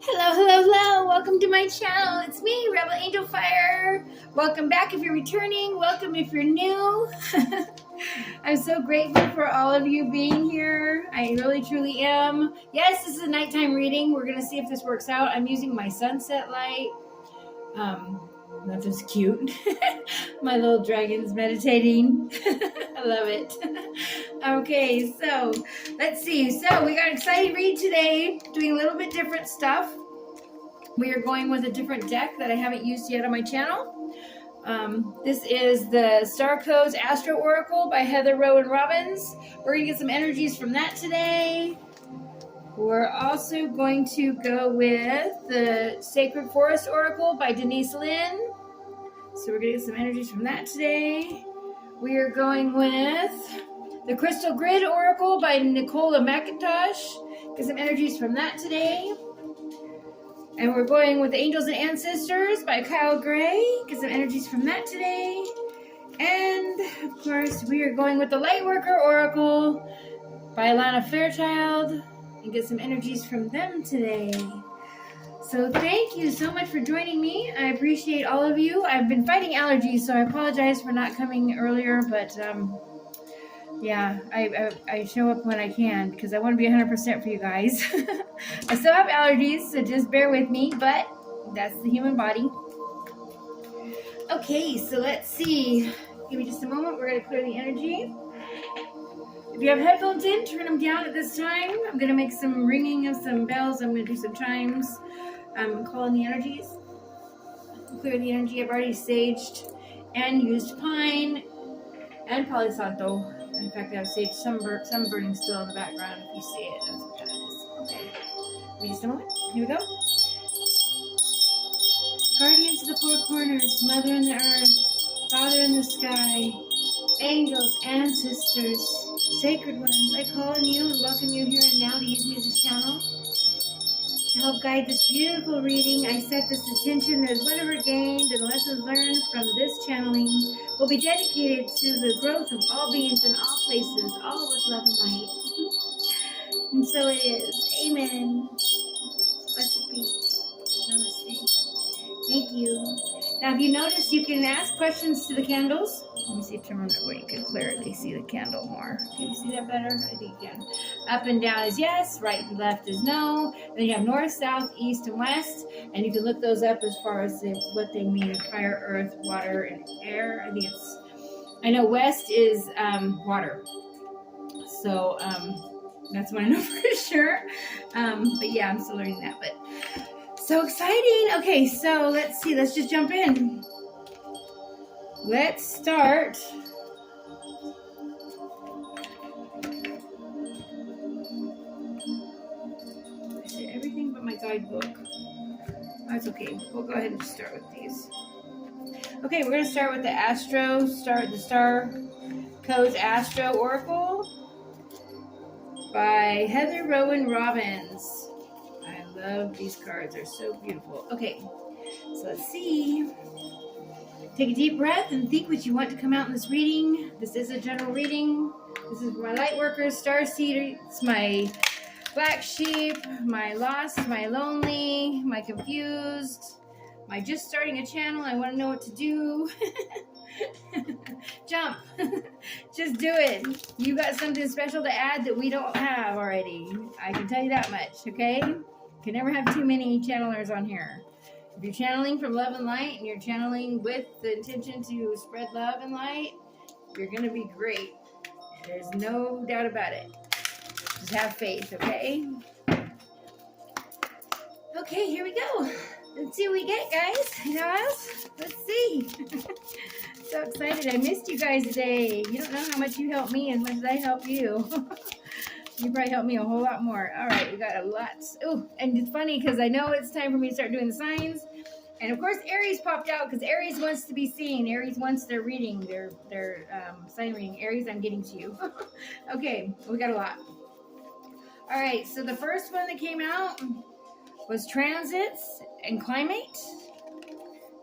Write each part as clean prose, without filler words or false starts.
Hello, hello, hello. Welcome to my channel. It's me, Rebel Angel Fire. Welcome back if you're returning. Welcome if you're new. I'm so grateful for all of you being here. I really, truly am. Yes, this is a nighttime reading. We're going to see if this works out. I'm using my sunset light. That's just cute. My little dragon's meditating. I love it. Okay, so let's see. So we got an exciting read today, doing a little bit different stuff. We are going with a different deck that I haven't used yet on my channel. This is the Star Codes Astro Oracle by Heather Rowan Robbins. We're going to get some energies from that today. We're also going to go with the Sacred Forest Oracle by Denise Linn. So we're going to get some energies from that today. We are going with the Crystal Grid Oracle by Nicola McIntosh. Get some energies from that today. And we're going with the Angels and Ancestors by Kyle Gray. Get some energies from that today. And, of course, we are going with the Lightworker Oracle by Alana Fairchild. And get some energies from them today. So thank you so much for joining me. I appreciate all of you. I've been fighting allergies, so I apologize for not coming earlier. But, yeah, I show up when I can because I want to be 100% for you guys. I still have allergies, so just bear with me, but that's the human body. Okay, so let's see. Give me just a moment. We're going to clear the energy. If you have headphones in, turn them down at this time. I'm going to make some ringing of some bells. I'm going to do some chimes. I'm calling the energies. Clear the energy. I've already saged and used pine and Palo Santo. In fact, I've saved some burning still in the background. If you see it, that's what that is. Okay. Give me just a moment. Here we go. Guardians of the four corners, Mother in the earth, Father in the sky, angels, ancestors, sacred ones, I call on you and welcome you here and now to use me as a channel. To help guide this beautiful reading, I set this intention that whatever gained and lessons learned from this channeling will be dedicated to the growth of all beings in all places, all with love and light. And so it is. Amen. Blessed be. Namaste. Thank you. Now, if you notice, you can ask questions to the candles. Let me see if turn where you can clearly see the candle more. Can you see that better? I think you can. Up and down is yes, right and left is no. Then you have north, south, east, and west. And you can look those up as far as what they mean. Fire, earth, water, and air. I know west is water. So that's what I know for sure. But yeah, I'm still learning that. But so exciting. Okay, so let's see. Let's just jump in. Let's start. I did everything but my guidebook. That's okay. We'll go ahead and just start with these. Okay, we're going to start with the Star Codes Astro Oracle by Heather Rowan Robbins. I love these cards. They're so beautiful. Okay, so let's see. Take a deep breath and think what you want to come out in this reading. This is a general reading. This is my light workers, starseed. It's my black sheep, my lost, my lonely, my confused, my just starting a channel. I want to know what to do. Jump. Just do it. You got something special to add that we don't have already. I can tell you that much, okay? You can never have too many channelers on here. If you're channeling from love and light and you're channeling with the intention to spread love and light, you're going to be great. There's no doubt about it. Just have faith, okay? Okay, here we go. Let's see what we get, guys. Let's see. So excited. I missed you guys today. You don't know how much you helped me as much as I help you. You probably helped me a whole lot more. All right, we got a lot. Oh, and it's funny because I know it's time for me to start doing the signs. And of course, Aries popped out because Aries wants to be seen. Aries wants their reading, their sign reading. Aries, I'm getting to you. Okay, we got a lot. All right, so the first one that came out was transits and climate.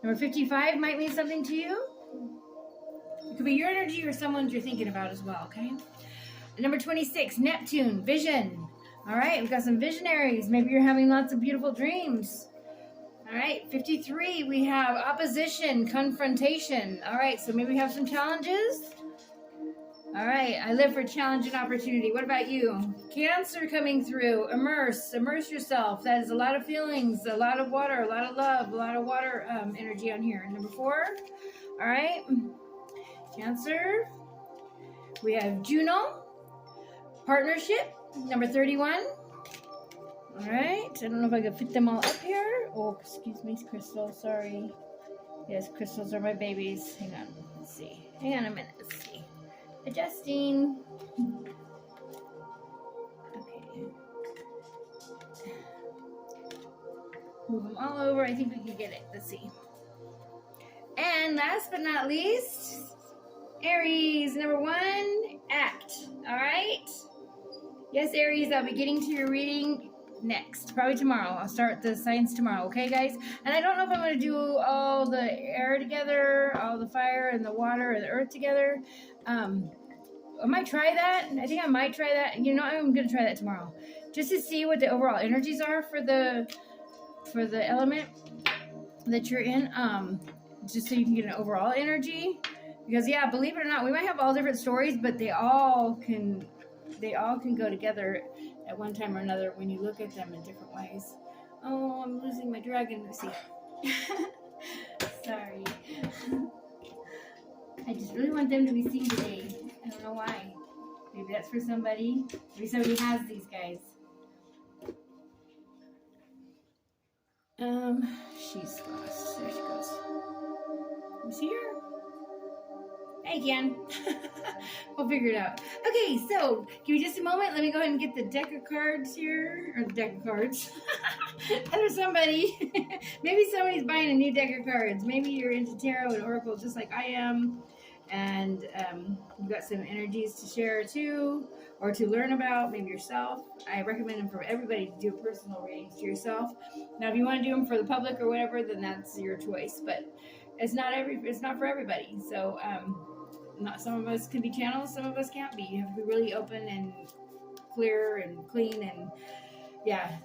Number 55 might mean something to you. It could be your energy or someone's you're thinking about as well, okay? Number 26, Neptune, vision. All right, we've got some visionaries. Maybe you're having lots of beautiful dreams. All right, 53, we have opposition, confrontation. All right, so maybe we have some challenges. All right, I live for challenge and opportunity. What about you? Cancer coming through. Immerse yourself. That is a lot of feelings, a lot of water, a lot of love, a lot of water energy on here. Number 4. All right, Cancer. We have Juno. Partnership. Number 31. All right, I don't know if I can fit them all up here. Oh, excuse me, Crystal, sorry. Yes, crystals are my babies. Hang on, let's see. Hang on a minute, let's see. Adjusting. Okay. Move them all over. I think we can get it. Let's see. And last but not least, Aries, number 1, act. All right. Yes, Aries, I'll be getting to your reading next, probably tomorrow. I'll start the signs tomorrow, okay, guys? And I don't know if I'm going to do all the air together, all the fire and the water and the earth together. I might try that. I think I might try that. You know, I'm going to try that tomorrow, just to see what the overall energies are for the element that you're in. Just so you can get an overall energy. Because yeah, believe it or not, we might have all different stories, but they all can go together at one time or another when you look at them in different ways. Oh, I'm losing my dragon. Let's see. Sorry. I just really want them to be seen today. I don't know why. Maybe that's for somebody. Maybe somebody has these guys. She's lost. There she goes. You see her? Hey, Ken. We'll figure it out. Okay, so give me just a moment. Let me go ahead and get the deck of cards here. Or the deck of cards. There's somebody. Maybe somebody's buying a new deck of cards. Maybe you're into tarot and oracle just like I am. And you've got some energies to share too, or to learn about, maybe yourself. I recommend them for everybody to do personal readings to yourself. Now, if you want to do them for the public or whatever, then that's your choice. But it's not for everybody. So not some of us can be channels, some of us can't be. You have to be really open and clear and clean and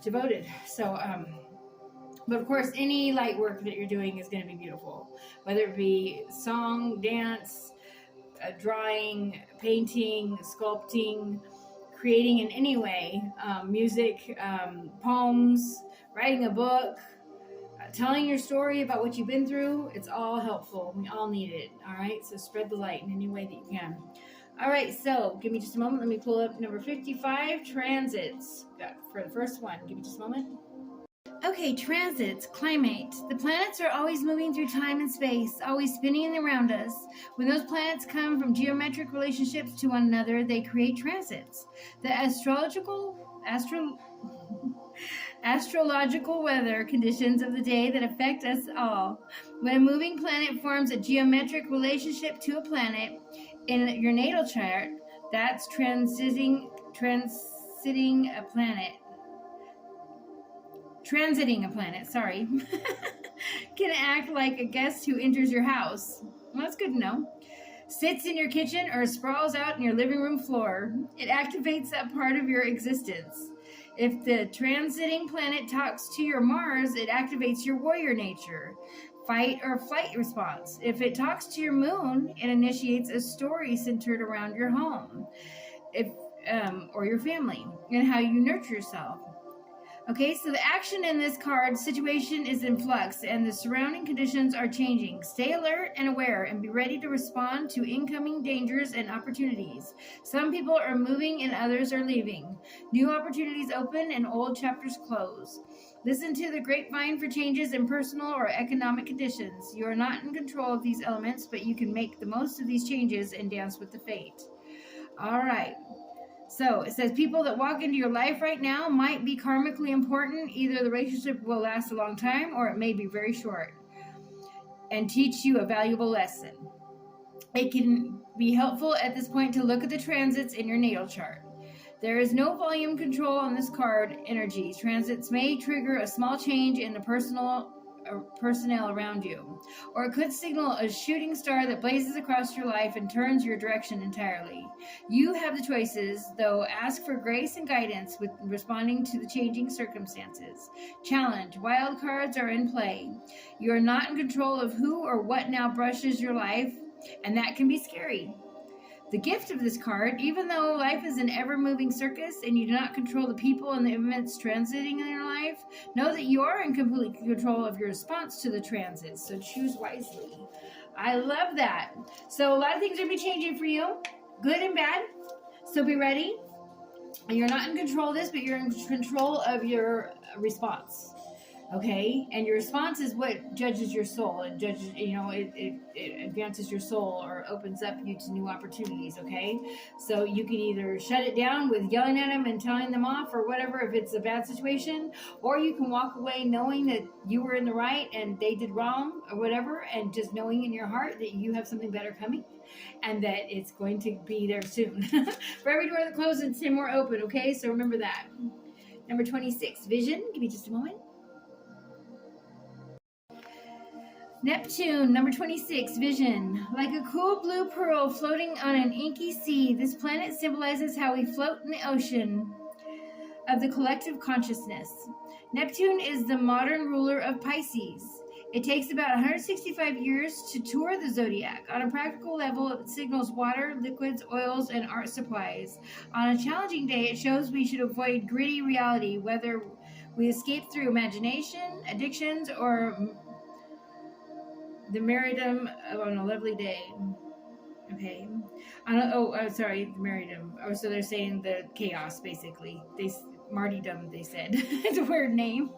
devoted. So but of course, any light work that you're doing is going to be beautiful, whether it be song, dance, drawing, painting, sculpting, creating in any way, music, poems, writing a book, telling your story about what you've been through. It's all helpful. We all need it. All right. So spread the light in any way that you can. All right. So give me just a moment. Let me pull up number 55, transits. For the first one. Give me just a moment. Okay, transits, climate. The planets are always moving through time and space, always spinning around us. When those planets come from geometric relationships to one another, they create transits. The astrological weather conditions of the day that affect us all. When a moving planet forms a geometric relationship to a planet in your natal chart, that's transiting a planet. Transiting a planet, sorry, can act like a guest who enters your house. Well, that's good to know. Sits in your kitchen or sprawls out in your living room floor. It activates that part of your existence. If the transiting planet talks to your Mars, it activates your warrior nature, fight or flight response. If it talks to your moon, it initiates a story centered around your home, or your family, and how you nurture yourself. Okay, so the action in this card situation is in flux and the surrounding conditions are changing. Stay alert and aware and be ready to respond to incoming dangers and opportunities. Some people are moving and others are leaving. New opportunities open and old chapters close. Listen to the grapevine for changes in personal or economic conditions. You are not in control of these elements, but you can make the most of these changes and dance with the fate. All right. So it says people that walk into your life right now might be karmically important. Either the relationship will last a long time or it may be very short and teach you a valuable lesson. It can be helpful at this point to look at the transits in your natal chart. There is no volume control on this card energy. Transits may trigger a small change in the personal personnel around you. Or it could signal a shooting star that blazes across your life and turns your direction entirely. You have the choices, though. Ask for grace and guidance with responding to the changing circumstances. Challenge. Wild cards are in play. You are not in control of who or what now brushes your life, and that can be scary. The gift of this card, even though life is an ever-moving circus and you do not control the people and the events transiting in your life, know that you are in complete control of your response to the transits, so choose wisely. I love that. So a lot of things are going to be changing for you, good and bad, so be ready. You're not in control of this, but you're in control of your response. Okay, and your response is what judges your soul. It judges, it advances your soul or opens up you to new opportunities. Okay, so you can either shut it down with yelling at them and telling them off or whatever if it's a bad situation, or you can walk away knowing that you were in the right and they did wrong or whatever, and just knowing in your heart that you have something better coming and that it's going to be there soon. For every door that closes, 10 more open. Okay, so remember that. Number 26, vision. Give me just a moment. Neptune, number 26, vision. Like a cool blue pearl floating on an inky sea, this planet symbolizes how we float in the ocean of the collective consciousness. Neptune is the modern ruler of Pisces. It takes about 165 years to tour the zodiac. On a practical level, it signals water, liquids, oils, and art supplies. On a challenging day, it shows we should avoid gritty reality, whether we escape through imagination, addictions, or the martyrdom on a lovely day. Okay. The martyrdom. Oh, so they're saying the chaos, basically. Martyrdom, they said. It's a weird name.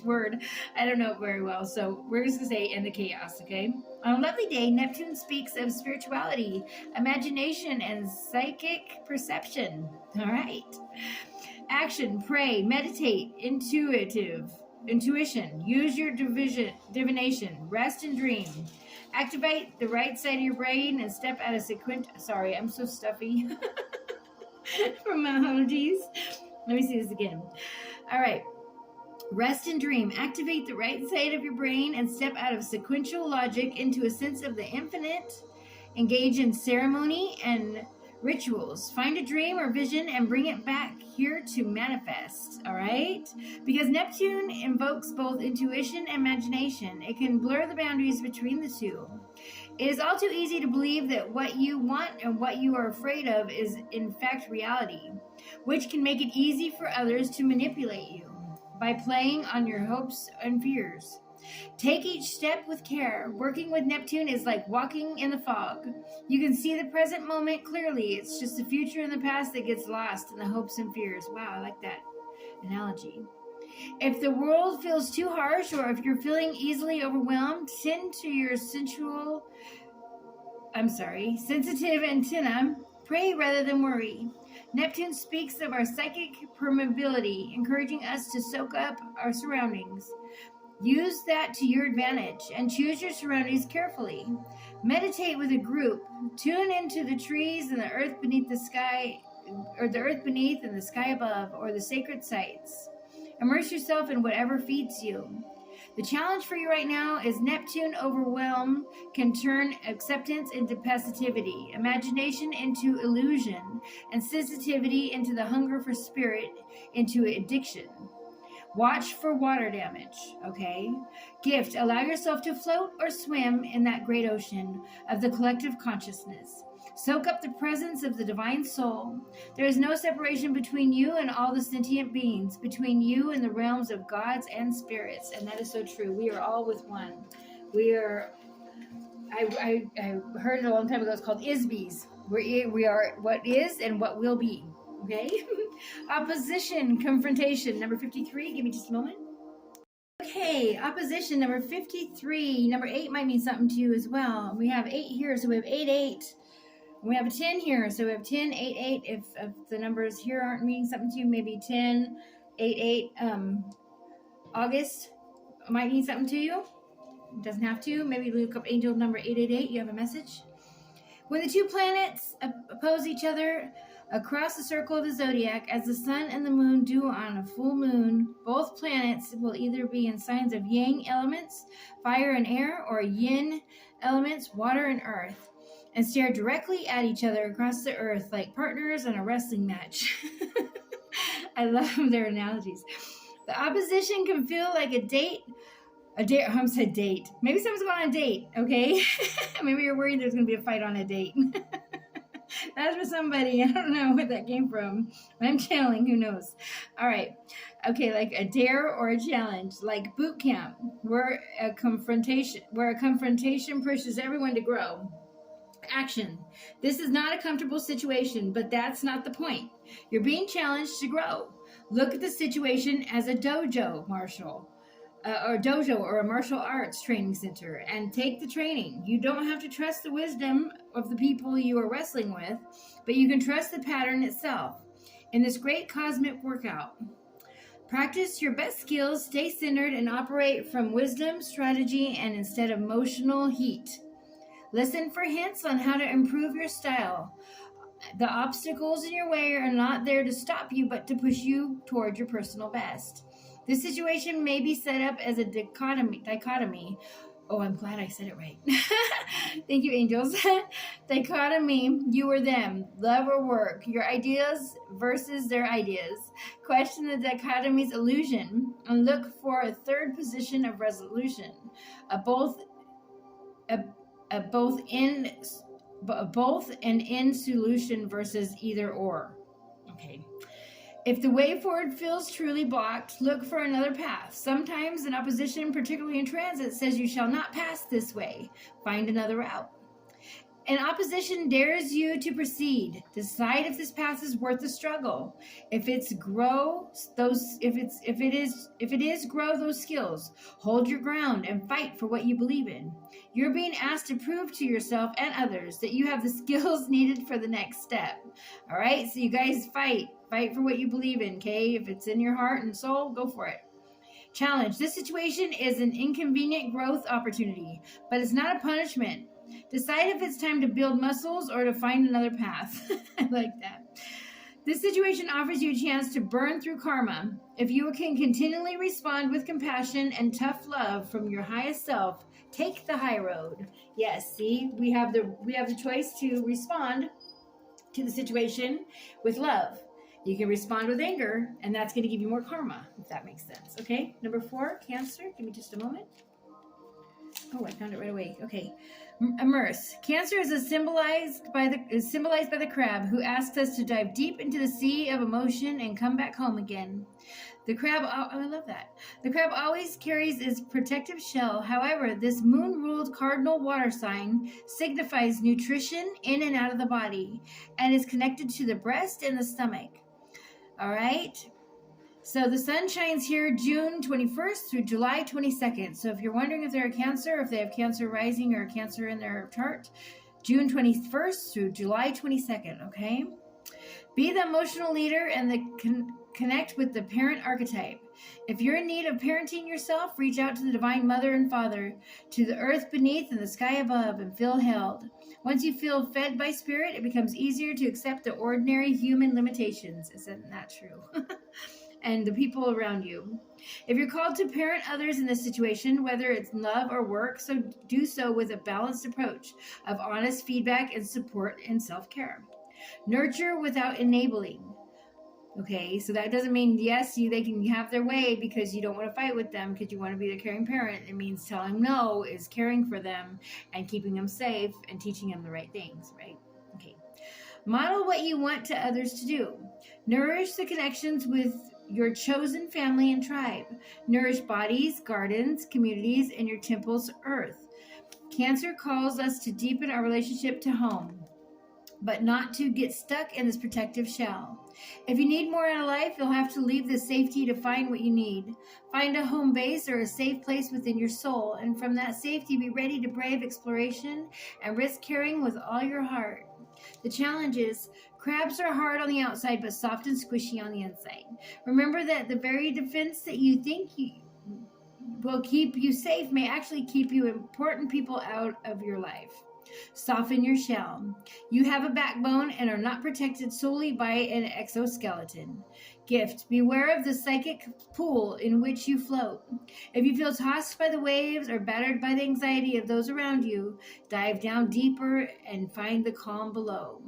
Word. I don't know it very well. So we're just going to say in the chaos, okay? On a lovely day, Neptune speaks of spirituality, imagination, and psychic perception. All right. Action, pray, meditate, intuition, use your divination, rest and dream. Activate the right side of your brain and step out of sorry, I'm so stuffy from my allergies. Let me see this again. All right. Rest and dream. Activate the right side of your brain and step out of sequential logic into a sense of the infinite. Engage in ceremony and rituals. Find a dream or vision and bring it back here to manifest, all right? Because Neptune invokes both intuition and imagination. It can blur the boundaries between the two. It is all too easy to believe that what you want and what you are afraid of is in fact reality, which can make it easy for others to manipulate you by playing on your hopes and fears. Take each step with care. Working with Neptune is like walking in the fog. You can see the present moment clearly. It's just the future and the past that gets lost in the hopes and fears. Wow, I like that analogy. If the world feels too harsh or if you're feeling easily overwhelmed, tend to your sensitive antenna. Pray rather than worry. Neptune speaks of our psychic permeability, encouraging us to soak up our surroundings. Use that to your advantage and choose your surroundings carefully. Meditate with a group. Tune into the trees and the earth beneath the sky, or the earth beneath and the sky above, or the sacred sites. Immerse yourself in whatever feeds you. The challenge for you right now is Neptune overwhelm can turn acceptance into passivity, imagination into illusion, and sensitivity into the hunger for spirit into addiction. Watch for water damage, okay? Gift, allow yourself to float or swim in that great ocean of the collective consciousness. Soak up the presence of the divine soul. There is no separation between you and all the sentient beings, between you and the realms of gods and spirits. And that is so true. We are all with one. We are, I heard it a long time ago, it's called ISBEs. We are what is and what will be. Okay? Opposition, confrontation, number 53. Give me just a moment. Okay, opposition, number 53. Number 8 might mean something to you as well. We have 8 here, so we have 8, 8. We have a 10 here, so we have 10, 8, 8. If the numbers here aren't meaning something to you, maybe 10, 8, 8. August might mean something to you. It doesn't have to. Maybe look up angel number 888. You have a message. When the two planets oppose each other, across the circle of the zodiac as the sun and the moon do on a full moon. Both planets will either be in signs of yang elements, fire and air, or yin elements, water and earth, and stare directly at each other across the earth like partners in a wrestling match. I love their analogies. The opposition can feel like a date. I almost said date. Maybe someone's going on a date, okay? Maybe you're worried there's going to be a fight on a date. That's for somebody. I don't know where that came from. But I'm channeling. Who knows? All right. Okay, like a dare or a challenge, like boot camp, where a confrontation pushes everyone to grow. Action. This is not a comfortable situation, but that's not the point. You're being challenged to grow. Look at the situation as a dojo or a martial arts training center, and take the training. You don't have to trust the wisdom of the people you are wrestling with, but you can trust the pattern itself. In this great cosmic workout, practice your best skills, stay centered, and operate from wisdom, strategy, and instead of emotional heat. Listen for hints on how to improve your style. The obstacles in your way are not there to stop you, but to push you toward your personal best. This situation may be set up as a dichotomy. Oh, I'm glad I said it right. Thank you, angels. Dichotomy, you or them, love or work, your ideas versus their ideas. Question the dichotomy's illusion and look for a third position of resolution. A both and in solution versus either or. Okay. If the way forward feels truly blocked, look for another path. Sometimes an opposition, particularly in transit, says you shall not pass this way. Find another route. An opposition dares you to proceed. Decide if this path is worth the struggle. If it is, grow those skills. Hold your ground and fight for what you believe in. You're being asked to prove to yourself and others that you have the skills needed for the next step. All right, so you guys fight. Fight for what you believe in, okay? If it's in your heart and soul, go for it. Challenge. This situation is an inconvenient growth opportunity, but it's not a punishment. Decide if it's time to build muscles or to find another path. I like that. This situation offers you a chance to burn through karma. If you can continually respond with compassion and tough love from your highest self, take the high road. Yes, see, we have the choice to respond to the situation with love. You can respond with anger, and that's going to give you more karma, if that makes sense. Okay, number 4, Cancer. Give me just a moment. Oh, I found it right away. Okay, immerse. Cancer is symbolized by the crab, who asks us to dive deep into the sea of emotion and come back home again. The crab, I love that. The crab always carries its protective shell. However, this moon-ruled cardinal water sign signifies nutrition in and out of the body and is connected to the breast and the stomach. All right. So the sun shines here June 21st through July 22nd. So if you're wondering if they're a Cancer, if they have Cancer rising or Cancer in their chart, June 21st through July 22nd, okay? Be the emotional leader and connect with the parent archetype. If you're in need of parenting yourself, reach out to the Divine Mother and Father, to the earth beneath and the sky above, and feel held. Once you feel fed by spirit, it becomes easier to accept the ordinary human limitations. Isn't that true? And the people around you. If you're called to parent others in this situation, whether it's love or work, so do so with a balanced approach of honest feedback and support and self-care. Nurture without enabling. Okay, so that doesn't mean, yes, they can have their way because you don't want to fight with them because you want to be the caring parent. It means telling no is caring for them and keeping them safe and teaching them the right things, right? Okay. Model what you want to others to do. Nourish the connections with your chosen family and tribe. Nourish bodies, gardens, communities, and your temple's earth. Cancer calls us to deepen our relationship to home, but not to get stuck in this protective shell. If you need more out of life, you'll have to leave the safety to find what you need. Find a home base or a safe place within your soul, and from that safety, be ready to brave exploration and risk caring with all your heart. The challenge is, crabs are hard on the outside, but soft and squishy on the inside. Remember that the very defense that you think will keep you safe may actually keep you important people out of your life. Soften your shell. You have a backbone and are not protected solely by an exoskeleton. Gift. Beware of the psychic pool in which you float. If you feel tossed by the waves or battered by the anxiety of those around you, dive down deeper and find the calm below.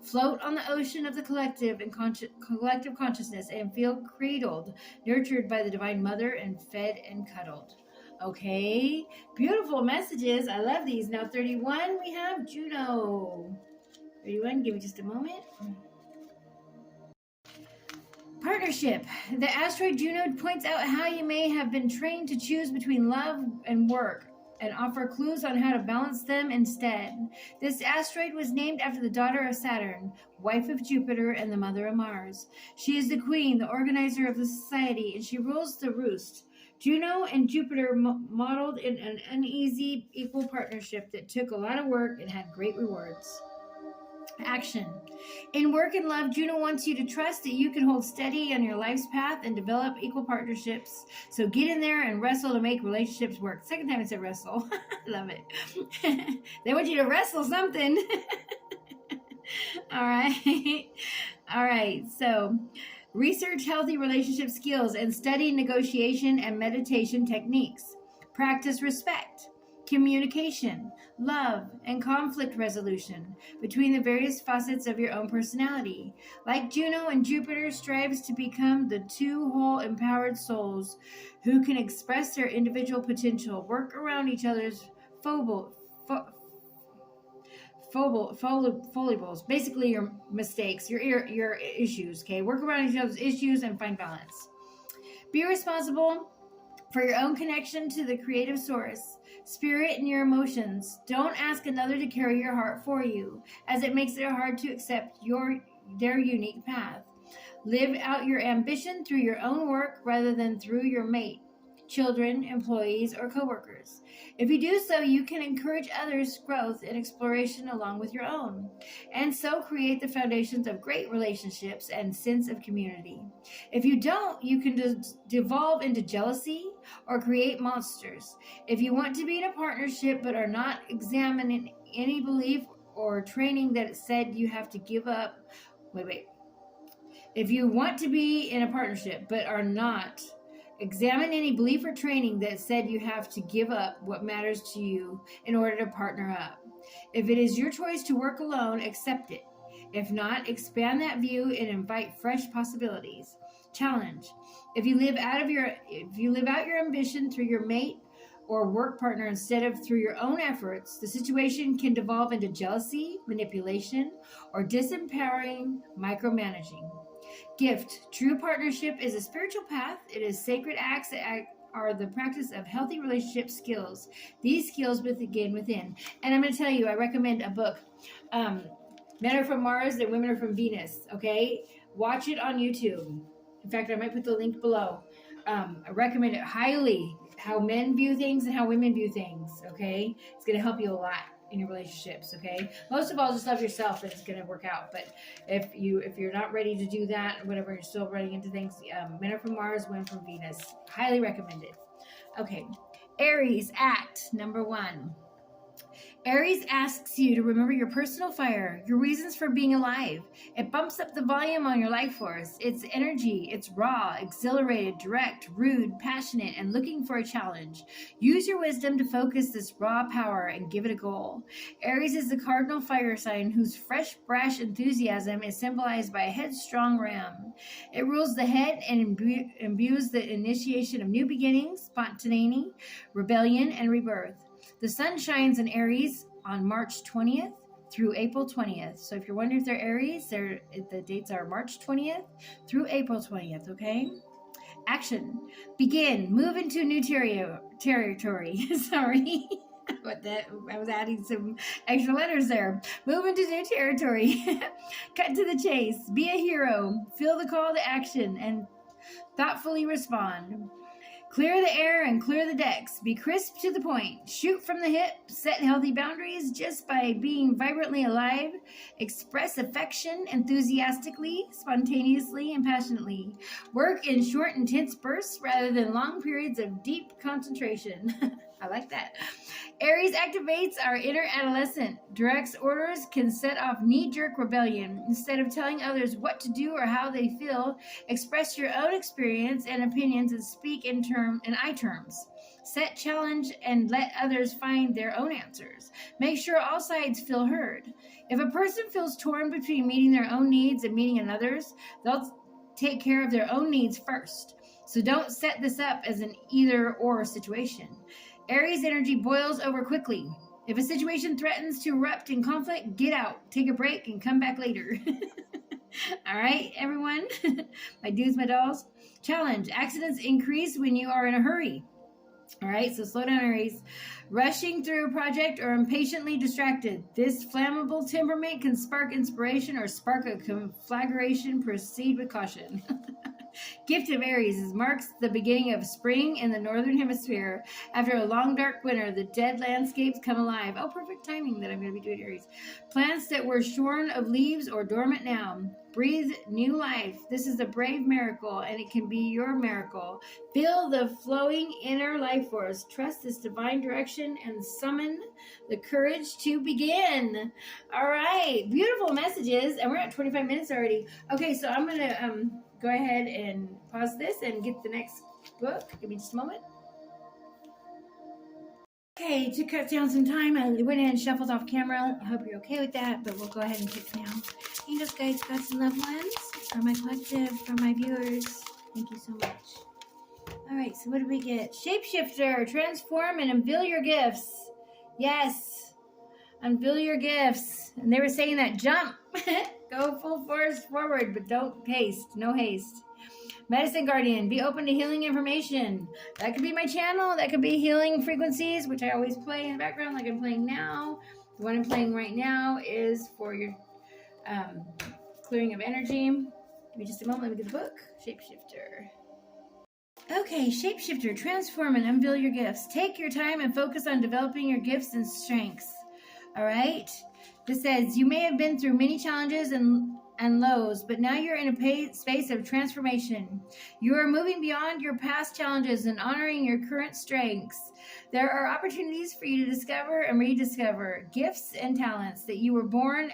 Float on the ocean of the collective and collective consciousness and feel cradled, nurtured by the Divine Mother and fed and cuddled. Okay, beautiful messages. I love these. Now 31, we have Juno. 31, give me just a moment. Partnership. The asteroid Juno points out how you may have been trained to choose between love and work and offer clues on how to balance them instead. This asteroid was named after the daughter of Saturn, wife of Jupiter, and the mother of Mars. She is the queen, the organizer of the society, and she rules the roost. Juno and Jupiter modeled in an uneasy, equal partnership that took a lot of work and had great rewards. Action. In work and love, Juno wants you to trust that you can hold steady on your life's path and develop equal partnerships. So get in there and wrestle to make relationships work. Second time I said wrestle. Love it. They want you to wrestle something. All right. All right. So research healthy relationship skills and study negotiation and meditation techniques. Practice respect, communication, love, and conflict resolution between the various facets of your own personality. Like Juno and Jupiter strives to become the two whole empowered souls who can express their individual potential, work around each other's foibles, basically your mistakes, your issues, okay? Work around each other's issues and find balance. Be responsible for your own connection to the creative source, spirit, and your emotions. Don't ask another to carry your heart for you, as it makes it hard to accept their unique path. Live out your ambition through your own work rather than through your mate, children, employees, or coworkers. If you do so, you can encourage others' growth and exploration along with your own, and so create the foundations of great relationships and sense of community. If you don't, you can devolve into jealousy or create monsters. If you want to be in a partnership but are not examining any belief or training that said you have to give up, If you want to be in a partnership but are not, examine any belief or training that said you have to give up what matters to you in order to partner up. If it is your choice to work alone, accept it. If not, expand that view and invite fresh possibilities. Challenge. If you live out your ambition through your mate or work partner instead of through your own efforts, the situation can devolve into jealousy, manipulation, or disempowering micromanaging. Gift. True partnership is a spiritual path. It is sacred acts that are the practice of healthy relationship skills. These skills begin within. And I'm going to tell you, I recommend a book. Men are from Mars and women are from Venus. Okay? Watch it on YouTube. In fact, I might put the link below. I recommend it highly. How men view things and how women view things. Okay? It's going to help you a lot in your relationships, okay? Most of all, just love yourself and it's going to work out. But if you're not ready to do that, whatever, you're still running into things, Men are from Mars, women from Venus. Highly recommended. Okay, Aries, act number 1. Aries asks you to remember your personal fire, your reasons for being alive. It bumps up the volume on your life force. It's energy. It's raw, exhilarated, direct, rude, passionate, and looking for a challenge. Use your wisdom to focus this raw power and give it a goal. Aries is the cardinal fire sign whose fresh, brash enthusiasm is symbolized by a headstrong ram. It rules the head and imbues the initiation of new beginnings, spontaneity, rebellion, and rebirth. The sun shines in Aries on March 20th through April 20th. So if you're wondering if they're Aries, the dates are March 20th through April 20th, okay? Action. Begin. Move into new territory. Sorry. I was adding some extra letters there. Move into new territory. Cut to the chase. Be a hero. Feel the call to action and thoughtfully respond. Clear the air and clear the decks. Be crisp to the point. Shoot from the hip. Set healthy boundaries just by being vibrantly alive. Express affection enthusiastically, spontaneously, and passionately. Work in short, intense bursts rather than long periods of deep concentration. I like that. Aries activates our inner adolescent, directs orders, can set off knee-jerk rebellion. Instead of telling others what to do or how they feel, express your own experience and opinions and speak in I terms. Set challenge and let others find their own answers. Make sure all sides feel heard. If a person feels torn between meeting their own needs and meeting another's, they'll take care of their own needs first. So don't set this up as an either-or situation. Aries energy boils over quickly. If a situation threatens to erupt in conflict, get out, take a break, and come back later. All right, everyone? My dudes, my dolls. Challenge. Accidents increase when you are in a hurry. All right, so slow down, Aries. Rushing through a project or impatiently distracted. This flammable temperament can spark inspiration or spark a conflagration. Proceed with caution. Gift of Aries marks the beginning of spring in the northern hemisphere. After a long dark winter, the dead landscapes come alive. Oh, perfect timing that I'm going to be doing Aries. Plants that were shorn of leaves or dormant now breathe new life. This is a brave miracle, and it can be your miracle. Feel the flowing inner life force. Trust this divine direction and summon the courage to begin. All right, beautiful messages, and we're at 25 minutes already. Okay, so I'm going to go ahead and pause this and get the next book. Give me just a moment. Okay, to cut down some time, I went in and shuffled off camera. I hope you're okay with that, but we'll go ahead and kick now. Angels, guides, gods, and loved ones, from my collective, from my viewers, thank you so much. All right, so what did we get? Shapeshifter, transform and unveil your gifts. Yes, unveil your gifts. And they were saying that jump. Go full force forward, but don't haste. No haste. Medicine Guardian, be open to healing information. That could be my channel. That could be healing frequencies, which I always play in the background like I'm playing now. The one I'm playing right now is for your clearing of energy. Give me just a moment. Let me get the book. Shapeshifter. Okay, Shapeshifter, transform and unveil your gifts. Take your time and focus on developing your gifts and strengths. All right? This says, you may have been through many challenges and lows, but now you're in a space of transformation. You are moving beyond your past challenges and honoring your current strengths. There are opportunities for you to discover and rediscover gifts and talents that you were born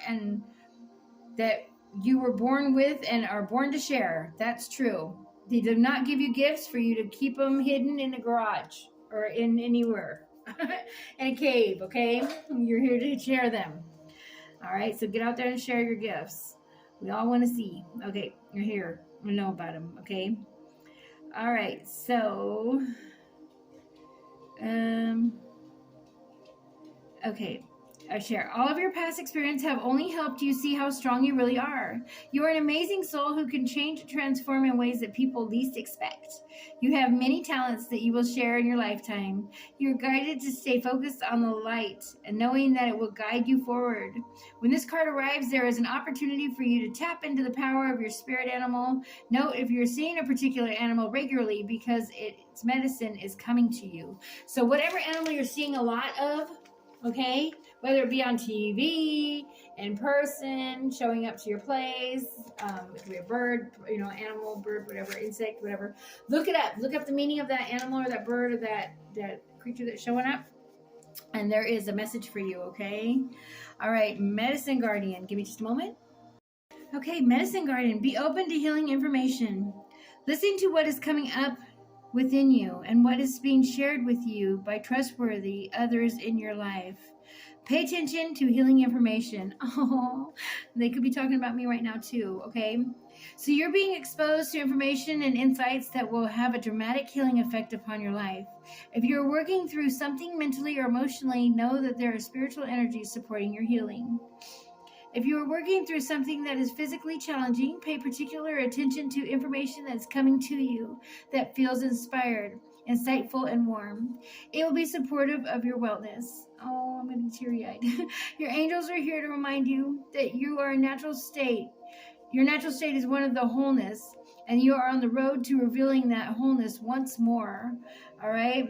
with and are born to share. That's true. They do not give you gifts for you to keep them hidden in a garage or in anywhere. In a cave, okay? You're here to share them. All right, so get out there and share your gifts. We all want to see. Okay, you're here. We know about them, okay? All right, so... okay. I share. All of your past experience have only helped you see how strong you really are. You are an amazing soul who can change and transform in ways that people least expect. You have many talents that you will share in your lifetime. You are guided to stay focused on the light and knowing that it will guide you forward. When this card arrives, there is an opportunity for you to tap into the power of your spirit animal. Note if you're seeing a particular animal regularly because its medicine is coming to you. So whatever animal you're seeing a lot of, okay, whether it be on TV, in person, showing up to your place, it could be a bird, animal, bird, whatever, insect, whatever. Look it up. Look up the meaning of that animal or that bird or that creature that's showing up. And there is a message for you, okay? All right, Medicine Guardian. Give me just a moment. Okay, Medicine Guardian. Be open to healing information. Listen to what is coming up within you and what is being shared with you by trustworthy others in your life. Pay attention to healing information. Oh, they could be talking about me right now too, okay? So you're being exposed to information and insights that will have a dramatic healing effect upon your life. If you're working through something mentally or emotionally, know that there are spiritual energies supporting your healing. If you are working through something that is physically challenging, pay particular attention to information that's coming to you that feels inspired, insightful, and warm. It will be supportive of your wellness. Oh, I'm going to be teary-eyed. Your angels are here to remind you that you are a natural state. Your natural state is one of the wholeness, and you are on the road to revealing that wholeness once more. All right?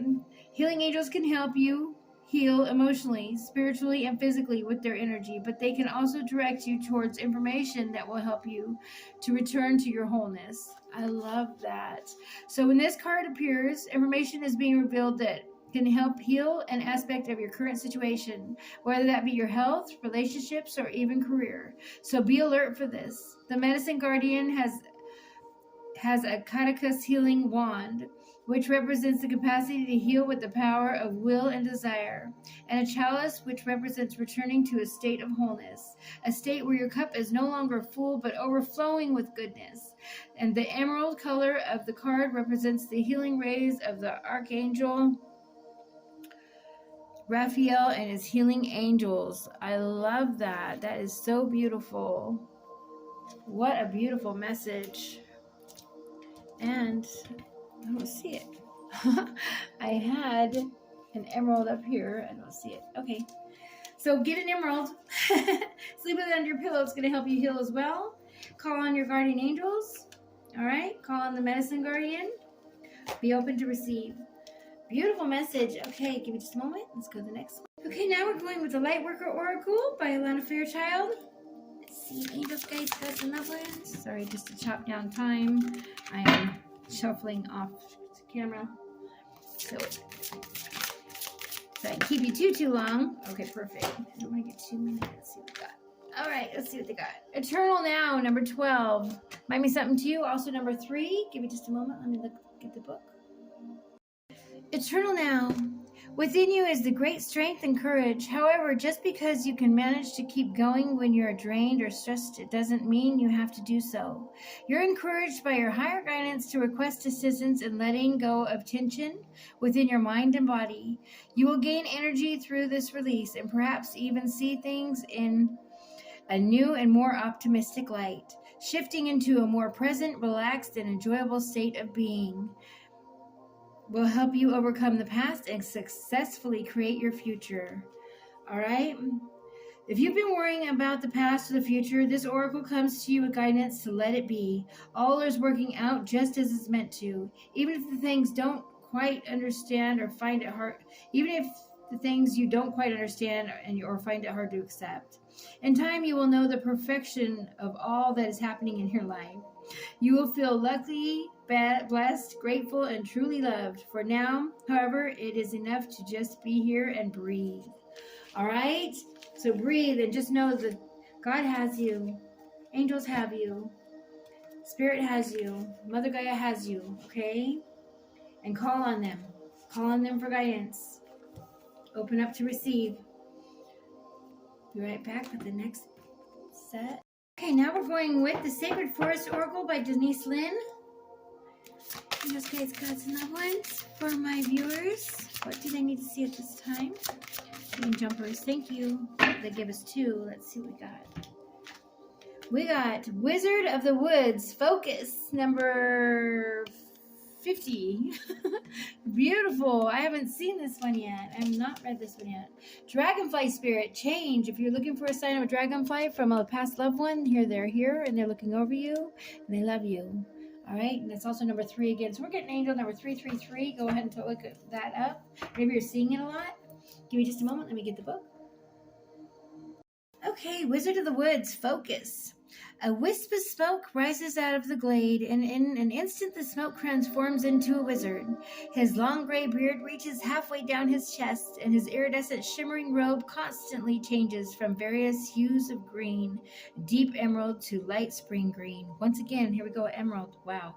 Healing angels can help you heal emotionally, spiritually, and physically with their energy, but they can also direct you towards information that will help you to return to your wholeness. I love that. So when this card appears, information is being revealed that can help heal an aspect of your current situation, whether that be your health, relationships, or even career. So be alert for this. The Medicine Guardian has a Catechus healing wand, which represents the capacity to heal with the power of will and desire, and a chalice, which represents returning to a state of wholeness, a state where your cup is no longer full but overflowing with goodness. And the emerald color of the card represents the healing rays of the Archangel Raphael and his healing angels. I love that. That is so beautiful. What a beautiful message. And I don't see it. I had an emerald up here. I don't see it. Okay. So get an emerald. Sleep with it under your pillow. It's going to help you heal as well. Call on your guardian angels. All right. Call on the Medicine Guardian. Be open to receive. Beautiful message. Okay, give me just a moment. Let's go to the next one. Okay, now we're going with the Lightworker Oracle by Alana Fairchild. Let's see, angels, guides, gods, and loved ones. Sorry, just to chop down time. I am shuffling off the camera. So I keep you too long. Okay, perfect. I don't want to get 2 minutes. Let's see what we got. All right, let's see what they got. Eternal Now, number 12. Might mean something to you. Also, number 3. Give me just a moment. Let me get the book. Eternal Now. Within you is the great strength and courage. However, just because you can manage to keep going when you're drained or stressed, it doesn't mean you have to do so. You're encouraged by your higher guidance to request assistance in letting go of tension within your mind and body. You will gain energy through this release and perhaps even see things in a new and more optimistic light, shifting into a more present, relaxed, and enjoyable state of being. Will help you overcome the past and successfully create your future. All right? If you've been worrying about the past or the future, this oracle comes to you with guidance to let it be. All is working out just as it's meant to. Even if the things don't quite understand or find it hard, even if the things you don't quite understand or find it hard to accept. In time, you will know the perfection of all that is happening in your life. You will feel lucky, blessed, grateful, and truly loved. For now, however, it is enough to just be here and breathe. All right? So breathe and just know that God has you. Angels have you. Spirit has you. Mother Gaia has you. Okay? And call on them. Call on them for guidance. Open up to receive. Be right back with the next set. Okay, now we're going with the Sacred Forest Oracle by Denise Linn. Angels, guides, gods, and loved ones. For my viewers, what do they need to see at this time? Green jumpers, thank you. They give us 2. Let's see what we got. We got Wizard of the Woods, Focus, number 50. Beautiful. I haven't seen this one yet. I have not read this one yet. Dragonfly Spirit, change. If you're looking for a sign of a dragonfly from a past loved one, they're here and they're looking over you and they love you. All right, and that's also number 3 again. So we're getting angel number 333. Go ahead and look that up. Maybe you're seeing it a lot. Give me just a moment. Let me get the book. Okay, Wizard of the Woods, Focus. A wisp of smoke rises out of the glade, and in an instant the smoke transforms into a wizard. His long gray beard reaches halfway down his chest, and his iridescent shimmering robe constantly changes from various hues of green, deep emerald to light spring green. Once again, here we go, emerald, wow.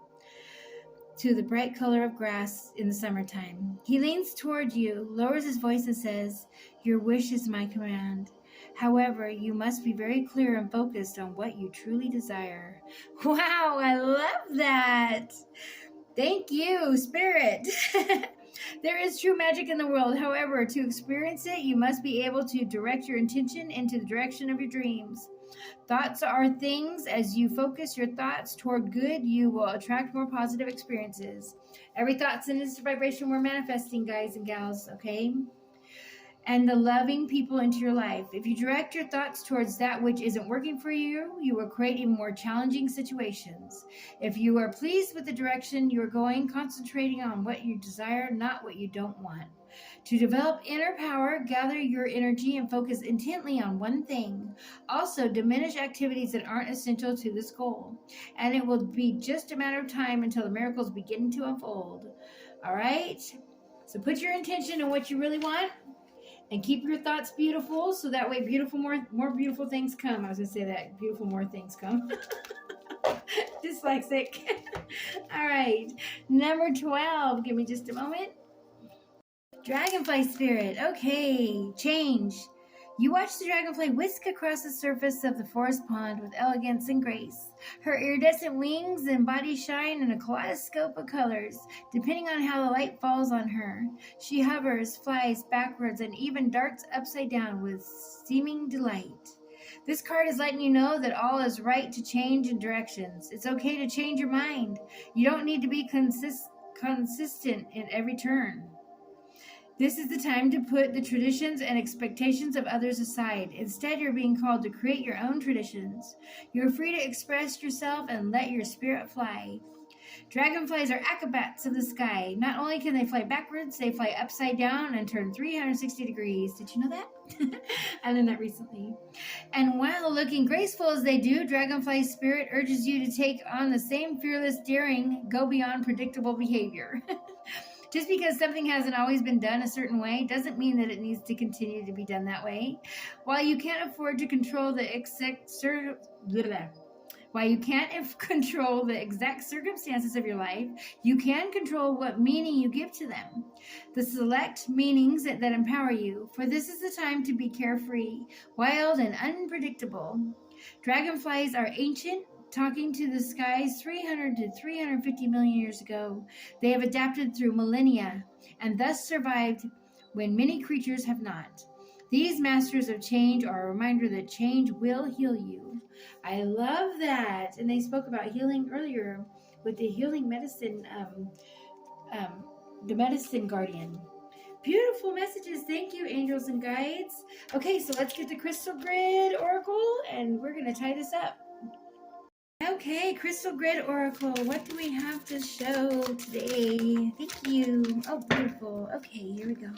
To the bright color of grass in the summertime. He leans toward you, lowers his voice and says, "Your wish is my command. However, you must be very clear and focused on what you truly desire." Wow, I love that. Thank you, Spirit. There is true magic in the world. However, to experience it, you must be able to direct your intention into the direction of your dreams. Thoughts are things. As you focus your thoughts toward good, you will attract more positive experiences. Every thought's in this vibration we're manifesting, guys and gals, okay? And the loving people into your life. If you direct your thoughts towards that which isn't working for you, you will create even more challenging situations. If you are pleased with the direction you are going, concentrating on what you desire, not what you don't want. To develop inner power, gather your energy and focus intently on one thing. Also, diminish activities that aren't essential to this goal. And it will be just a matter of time until the miracles begin to unfold. All right? So put your intention on what you really want and keep your thoughts beautiful, so that way more beautiful things come. I was going to say that. Beautiful more things come. Dyslexic. All right. Number 12. Give me just a moment. Dragonfly spirit. Okay. Change. You watch the dragonfly whisk across the surface of the forest pond with elegance and grace. Her iridescent wings and body shine in a kaleidoscope of colors, depending on how the light falls on her. She hovers, flies backwards, and even darts upside down with seeming delight. This card is letting you know that all is right to change in directions. It's okay to change your mind. You don't need to be consistent in every turn. This is the time to put the traditions and expectations of others aside. Instead, you're being called to create your own traditions. You're free to express yourself and let your spirit fly. Dragonflies are acrobats of the sky. Not only can they fly backwards, they fly upside down and turn 360 degrees. Did you know that? I learned that recently. And while looking graceful as they do, Dragonfly Spirit urges you to take on the same fearless daring, go beyond predictable behavior. Just because something hasn't always been done a certain way doesn't mean that it needs to continue to be done that way. While you can't afford to control the exact circumstances of your life, you can control what meaning you give to them. The select meanings that empower you, for this is the time to be carefree, wild, and unpredictable. Dragonflies are ancient, talking to the skies 300 to 350 million years ago. They have adapted through millennia and thus survived when many creatures have not. These masters of change are a reminder that change will heal you. I love that. And they spoke about healing earlier with the healing medicine, the medicine guardian. Beautiful messages. Thank you, angels and guides. Okay, so let's get the crystal grid oracle and we're going to tie this up. Okay, Crystal Grid Oracle, what do we have to show today? Thank you. Oh, beautiful. Okay, here we go.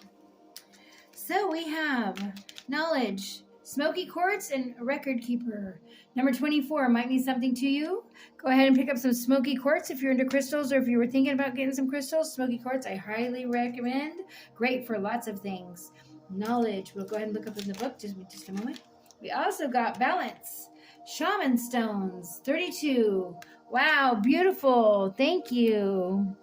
So we have knowledge, smoky quartz, and a record keeper. Number 24 might mean something to you. Go ahead and pick up some smoky quartz if you're into crystals, or if you were thinking about getting some crystals. Smoky quartz, I highly recommend. Great for lots of things. Knowledge, we'll go ahead and look up in the book. Just a moment. We also got balance. Shaman stones, 32. Wow, beautiful. Thank you.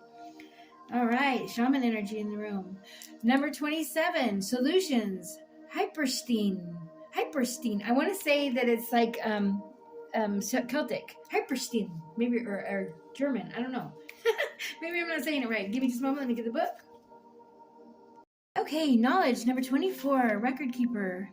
All right, shaman energy in the room. Number 27, solutions. Hyperstein. I want to say that it's like Celtic. Hyperstein, maybe, or German. I don't know. Maybe I'm not saying it right. Give me just a moment. Let me get the book. Okay, knowledge, number 24, record keeper.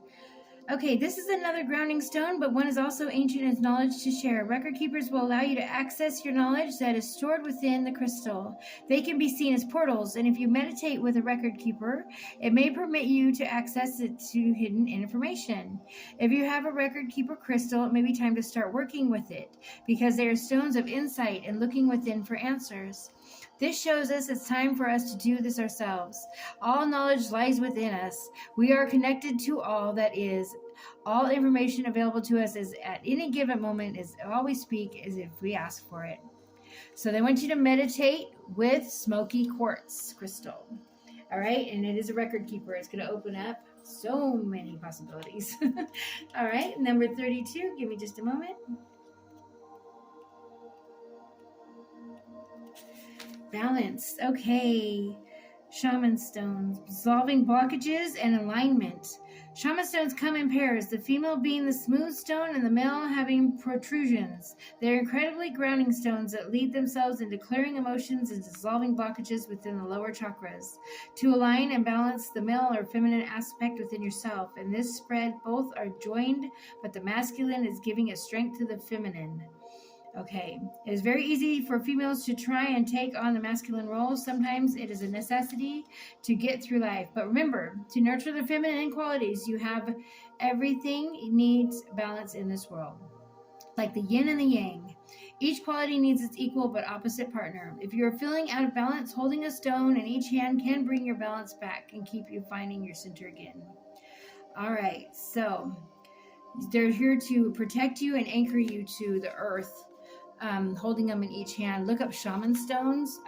Okay, this is another grounding stone, but one is also ancient as knowledge to share. Record keepers will allow you to access your knowledge that is stored within the crystal. They can be seen as portals, and if you meditate with a record keeper, it may permit you to access it to hidden information. If you have a record keeper crystal, it may be time to start working with it, because they are stones of insight and looking within for answers. This shows us it's time for us to do this ourselves. All knowledge lies within us. We are connected to all that is. All information available to us is at any given moment is all we speak is if we ask for it. So they want you to meditate with smoky quartz crystal. All right, and it is a record keeper. It's going to open up so many possibilities. All right, number 32. Give me just a moment. Balance. Okay. Shaman stones. Dissolving blockages and alignment. Shaman stones come in pairs, the female being the smooth stone and the male having protrusions. They're incredibly grounding stones that lead themselves into clearing emotions and dissolving blockages within the lower chakras. To align and balance the male or feminine aspect within yourself. In this spread, both are joined, but the masculine is giving a strength to the feminine. Okay, it is very easy for females to try and take on the masculine role. Sometimes it is a necessity to get through life. But remember, to nurture the feminine qualities, you have everything needs balance in this world. Like the yin and the yang. Each quality needs its equal but opposite partner. If you're feeling out of balance, holding a stone in each hand can bring your balance back and keep you finding your center again. All right, so they're here to protect you and anchor you to the earth. Holding them in each hand. Look up shaman stones.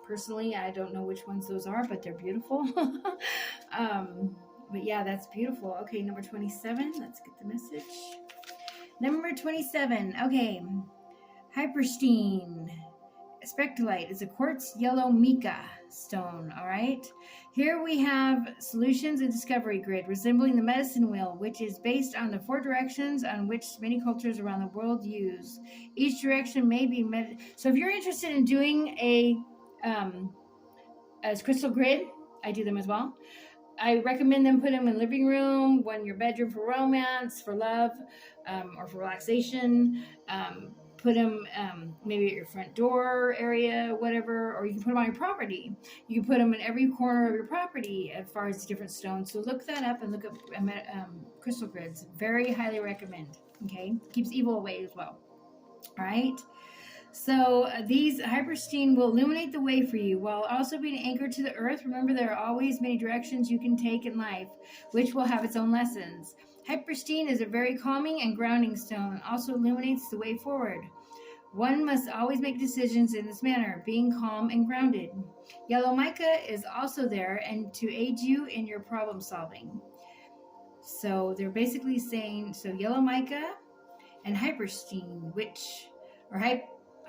Personally, I don't know which ones those are, but they're beautiful. But yeah, that's beautiful. Okay, number 27. Let's get the message. Number 27. Okay. Hyperstein Spectrolite is a quartz yellow mica stone. All right. Here we have solutions and discovery grid resembling the medicine wheel, which is based on the 4 directions on which many cultures around the world use. Each direction may be so if you're interested in doing a crystal grid, I do them as well. I recommend them put them in living room, one in your bedroom for romance, for love, or for relaxation. Put them maybe at your front door area, whatever, or you can put them on your property. You can put them in every corner of your property as far as different stones. So look that up and look up crystal grids. Very highly recommend. Okay, keeps evil away as well. All right. So these Hyperstein will illuminate the way for you while also being anchored to the earth. Remember, there are always many directions you can take in life, which will have its own lessons. Hyperstein is a very calming and grounding stone, also illuminates the way forward. One must always make decisions in this manner, being calm and grounded. Yellow mica is also there and to aid you in your problem solving. So they're basically saying, so yellow mica and Hyperstein, or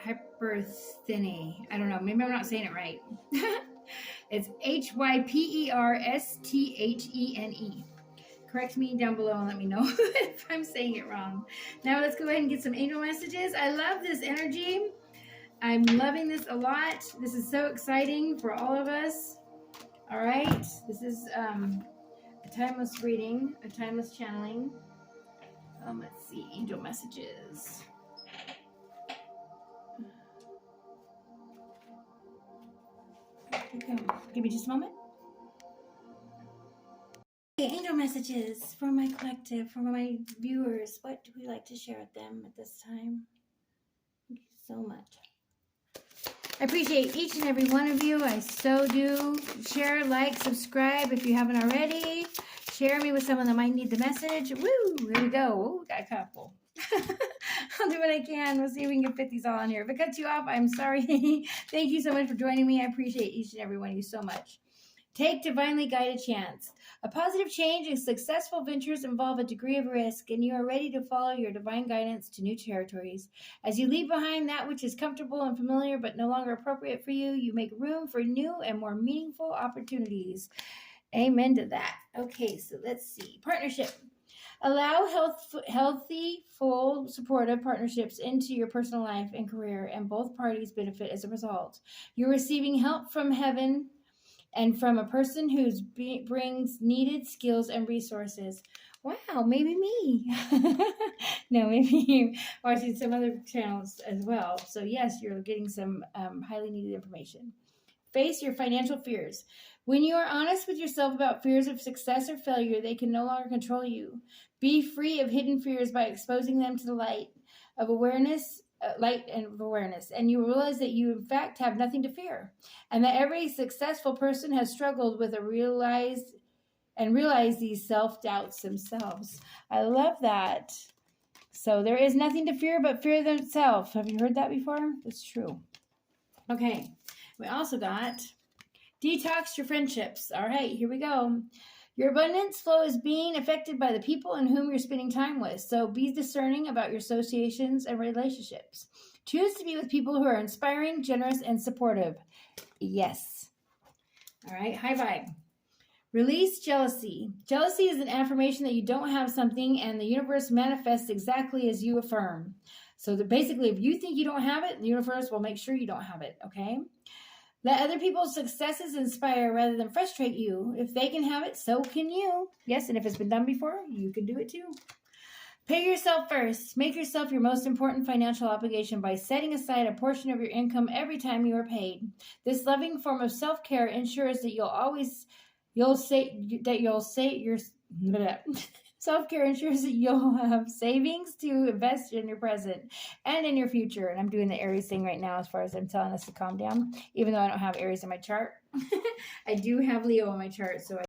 Hyperthene. I don't know. Maybe I'm not saying it right. It's Hypersthene. Correct me down below and let me know if I'm saying it wrong. Now let's go ahead and get some angel messages. I love this energy. I'm loving this a lot. This is so exciting for all of us. All right. This is a timeless reading, a timeless channeling. Let's see. Angel messages. Okay, give me just a moment. Okay, angel messages for my collective, for my viewers. What do we like to share with them at this time? Thank you so much. I appreciate each and every one of you. I so do. Share, like, subscribe if you haven't already. Share me with someone that might need the message. Woo! Here we go. Ooh, got a couple. I'll do what I can. We'll see if we can fit these all in here. If it cuts you off, I'm sorry. Thank you so much for joining me. I appreciate each and every one of you so much. Take divinely guided chance. A positive change and successful ventures involve a degree of risk, and you are ready to follow your divine guidance to new territories. As you leave behind that which is comfortable and familiar but no longer appropriate for you, you make room for new and more meaningful opportunities. Amen to that. Okay, so let's see. Partnership. Allow healthy, full, supportive partnerships into your personal life and career, and both parties benefit as a result. You're receiving help from heaven and from a person who brings needed skills and resources. Wow, maybe me. No, maybe watching some other channels as well. So yes, you're getting some highly needed information. Face your financial fears. When you are honest with yourself about fears of success or failure, they can no longer control you. Be free of hidden fears by exposing them to the light and awareness, and you realize that you in fact have nothing to fear, and that every successful person has struggled with realize these self-doubts themselves. I love that. So there is nothing to fear but fear themselves. Have you heard that before? It's true. Okay, we also got detox your friendships. All right, here we go. Your abundance flow is being affected by the people in whom you're spending time with. So be discerning about your associations and relationships. Choose to be with people who are inspiring, generous, and supportive. Yes. All right, high vibe. Release jealousy. Jealousy is an affirmation that you don't have something, and the universe manifests exactly as you affirm. So basically, if you think you don't have it, the universe will make sure you don't have it, okay? Let other people's successes inspire rather than frustrate you. If they can have it, so can you. Yes, and if it's been done before, you can do it too. Pay yourself first. Make yourself your most important financial obligation by setting aside a portion of your income every time you are paid. This loving form of self-care ensures that self-care ensures that you'll have savings to invest in your present and in your future. And I'm doing the Aries thing right now as far as I'm telling us to calm down, even though I don't have Aries in my chart. I do have Leo in my chart, so